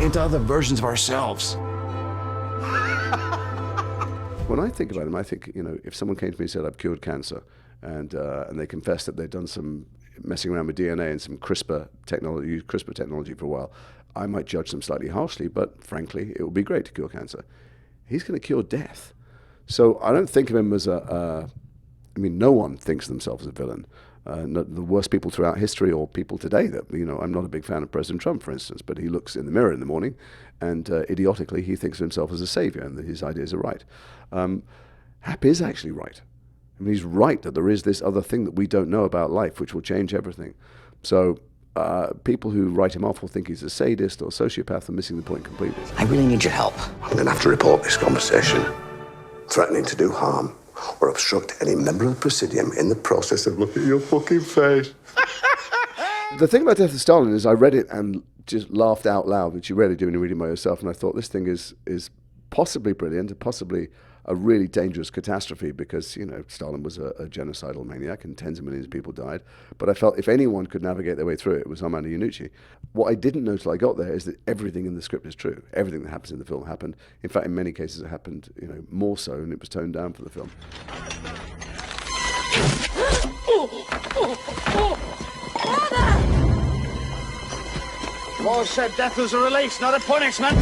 into other versions of ourselves. When I think about him, I think, if someone came to me and said, I've cured cancer, and they confessed that they'd done some messing around with DNA and some CRISPR technology for a while, I might judge them slightly harshly, but frankly, it would be great to cure cancer. He's going to cure death. So I don't think of him as no one thinks of themselves as a villain. The worst people throughout history, or people today that, I'm not a big fan of President Trump, for instance, but he looks in the mirror in the morning and idiotically he thinks of himself as a savior and that his ideas are right. Hap is actually right. I mean, he's right that there is this other thing that we don't know about life which will change everything. So people who write him off will think he's a sadist or sociopath are missing the point completely. I really need your help. I'm going to have to report this conversation. Threatening to do harm or obstruct any member of the Presidium in the process of looking at your fucking face. The thing about Death of Stalin is I read it and just laughed out loud, which you rarely do when you're reading by yourself, and I thought this thing is possibly brilliant and possibly a really dangerous catastrophe because, Stalin was a genocidal maniac and tens of millions of people died. But I felt if anyone could navigate their way through it, it was Armando Iannucci. What I didn't know till I got there is that everything in the script is true. Everything that happens in the film happened. In fact, in many cases it happened, more so, and it was toned down for the film. Law said death was a release, not a punishment.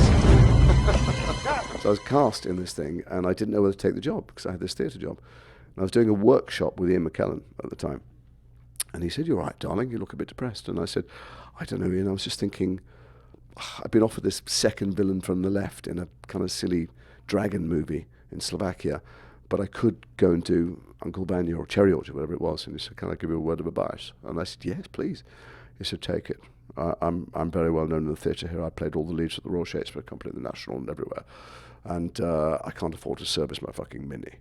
So I was cast in this thing, and I didn't know whether to take the job because I had this theatre job. And I was doing a workshop with Ian McKellen at the time. And he said, "You're right, darling, you look a bit depressed." And I said, "I don't know, Ian, I was just thinking, I've been offered this second villain from the left in a kind of silly dragon movie in Slovakia, but I could go and do Uncle Vanya or Cherry Orchard, whatever it was." And he said, "Can I give you a word of advice?" And I said, "Yes, please." He said, "Take it. I'm very well known in the theatre here. I played all the leads at the Royal Shakespeare Company, the National, and everywhere. And I can't afford to service my fucking Minnie."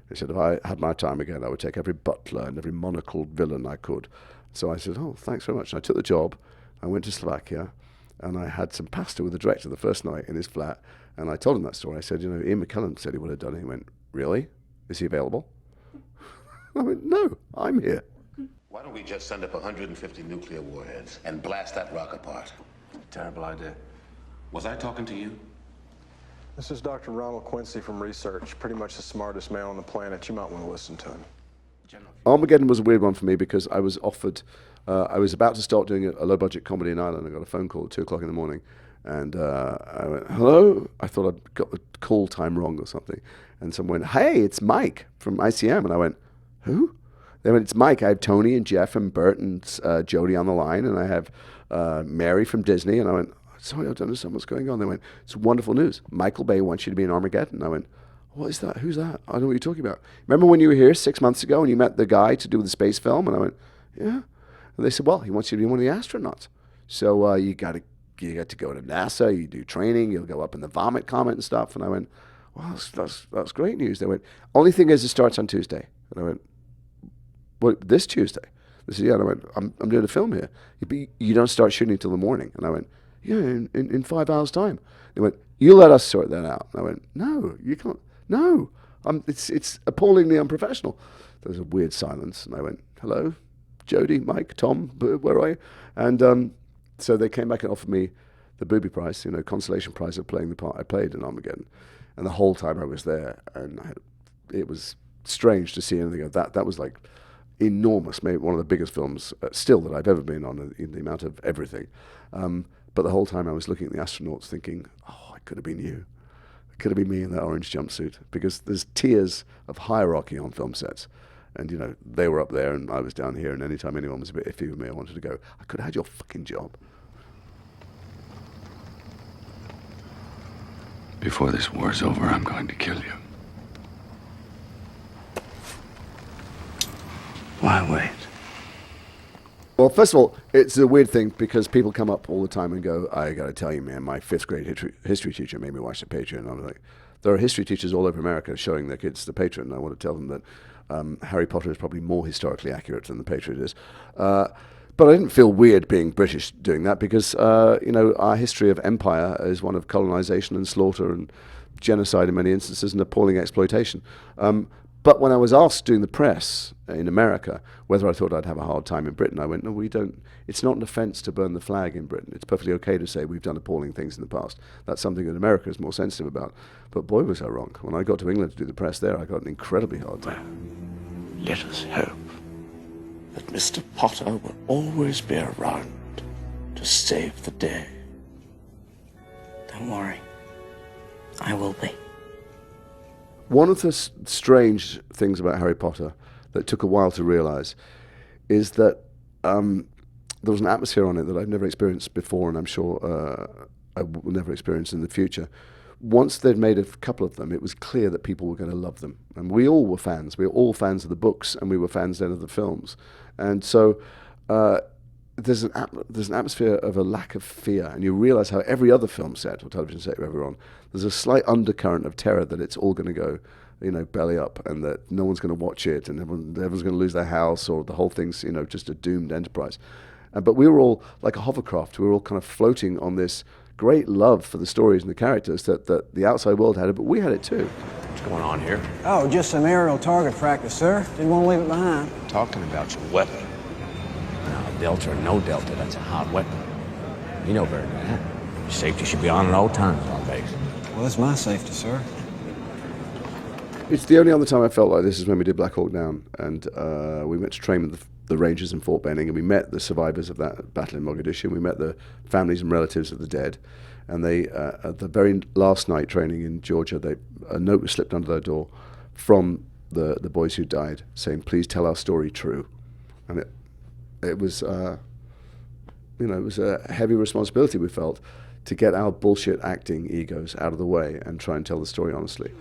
He said, "If I had my time again, I would take every butler and every monocled villain I could." So I said, "Oh, thanks very much." And I took the job. I went to Slovakia, and I had some pasta with the director the first night in his flat. And I told him that story. I said, "Ian McKellen said he would have done it." He went, "Really? Is he available?" I went, "No, I'm here." Why don't we just send up 150 nuclear warheads and blast that rock apart? Terrible idea. Was I talking to you? This is Dr. Ronald Quincy from Research, pretty much the smartest man on the planet. You might want to listen to him. Armageddon was a weird one for me because I was offered, I was about to start doing a low-budget comedy in Ireland. I got a phone call at 2 o'clock in the morning, and I went, "Hello?" I thought I'd got the call time wrong or something. And someone went, "Hey, it's Mike from ICM." And I went, "Who?" They went, "It's Mike. I have Tony and Jeff and Bert and Jody on the line, and I have Mary from Disney." And I went, "Sorry, I don't understand what's going on." They went, "It's wonderful news. Michael Bay wants you to be in Armageddon." I went, "What is that? Who's that? I don't know what you're talking about. Remember when you were here 6 months ago and you met the guy to do the space film?" And I went, "Yeah." And they said, "Well, he wants you to be one of the astronauts. So you get to go to NASA, you do training, you'll go up in the vomit comet and stuff." And I went, "Well, that's great news." They went, "Only thing is it starts on Tuesday." And I went, "What, this Tuesday?" They said, "Yeah." And I went, I'm doing a film here. You don't start shooting till the morning." And I went, "Yeah, in 5 hours' time." They went, "You let us sort that out." And I went, "No, you can't. No, it's appallingly unprofessional." There was a weird silence, and I went, "Hello, Jody, Mike, Tom, where are you?" And so they came back and offered me the booby prize, consolation prize of playing the part I played in Armageddon. And the whole time I was there, and it was strange to see anything of that. That was like enormous, maybe one of the biggest films still that I've ever been on in the amount of everything. But the whole time I was looking at the astronauts thinking, "Oh, it could have been you. It could have been me in that orange jumpsuit." Because there's tiers of hierarchy on film sets. And, they were up there and I was down here, and anytime anyone was a bit iffy with me, I wanted to go, "I could have had your fucking job." Before this war's over, I'm going to kill you. Why wait? Well, first of all, it's a weird thing because people come up all the time and go, "I got to tell you, man, my 5th grade history teacher made me watch The Patriot." And I'm like, there are history teachers all over America showing their kids The Patriot, and I want to tell them that Harry Potter is probably more historically accurate than The Patriot is. But I didn't feel weird being British doing that because, our history of empire is one of colonization and slaughter and genocide in many instances and appalling exploitation. But when I was asked doing the press in America whether I thought I'd have a hard time in Britain, I went, no, we don't. It's not an offence to burn the flag in Britain. It's perfectly okay to say we've done appalling things in the past. That's something that America is more sensitive about. But boy, was I wrong. When I got to England to do the press there, I got an incredibly hard time. Let us hope that Mr. Potter will always be around to save the day. Don't worry. I will be. One of the strange things about Harry Potter that took a while to realise is that there was an atmosphere on it that I've never experienced before, and I'm sure I will never experience in the future. Once they'd made a couple of them, it was clear that people were going to love them. And we all were fans. We were all fans of the books, and we were fans then of the films. And so there's an atmosphere of a lack of fear, and you realise how every other film set or television set you're ever on, there's a slight undercurrent of terror that it's all going to go, belly up, and that no one's going to watch it, and everyone's going to lose their house, or the whole thing's, just a doomed enterprise. But we were all like a hovercraft. We were all kind of floating on this great love for the stories and the characters that the outside world had it, but we had it too. What's going on here? Oh, just some aerial target practice, sir. Didn't want to leave it behind. Talking about your weapon. Now, Delta or no Delta, that's a hot weapon. You know better than that. Your safety should be on at all times on base. Well, it's my safety, sir. It's the only other time I felt like this is when we did Black Hawk Down, and we went to train with the Rangers in Fort Benning, and we met the survivors of that battle in Mogadishu. We met the families and relatives of the dead, and they, at the very last night training in Georgia, a note was slipped under their door from the boys who died, saying, "Please tell our story true." And it was, it was a heavy responsibility we felt to get our bullshit acting egos out of the way and try and tell the story honestly.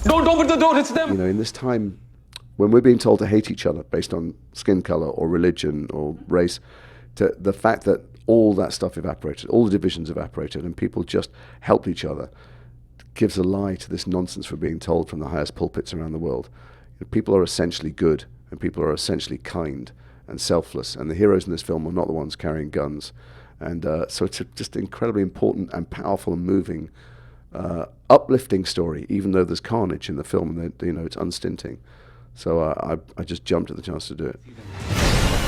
Don't open the door, it's them! In this time when we're being told to hate each other based on skin color or religion or race, the fact that all that stuff evaporated, all the divisions evaporated, and people just helped each other, gives a lie to this nonsense we're being told from the highest pulpits around the world. People are essentially good, and people are essentially kind and selfless, and the heroes in this film are not the ones carrying guns. And so it's just an incredibly important and powerful and moving, uplifting story, even though there's carnage in the film, and it's unstinting. So I just jumped at the chance to do it.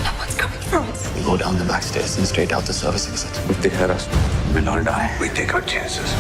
Someone's coming for us. We go down the back stairs and straight out the service exit. If they hit us, we'll all die. We take our chances.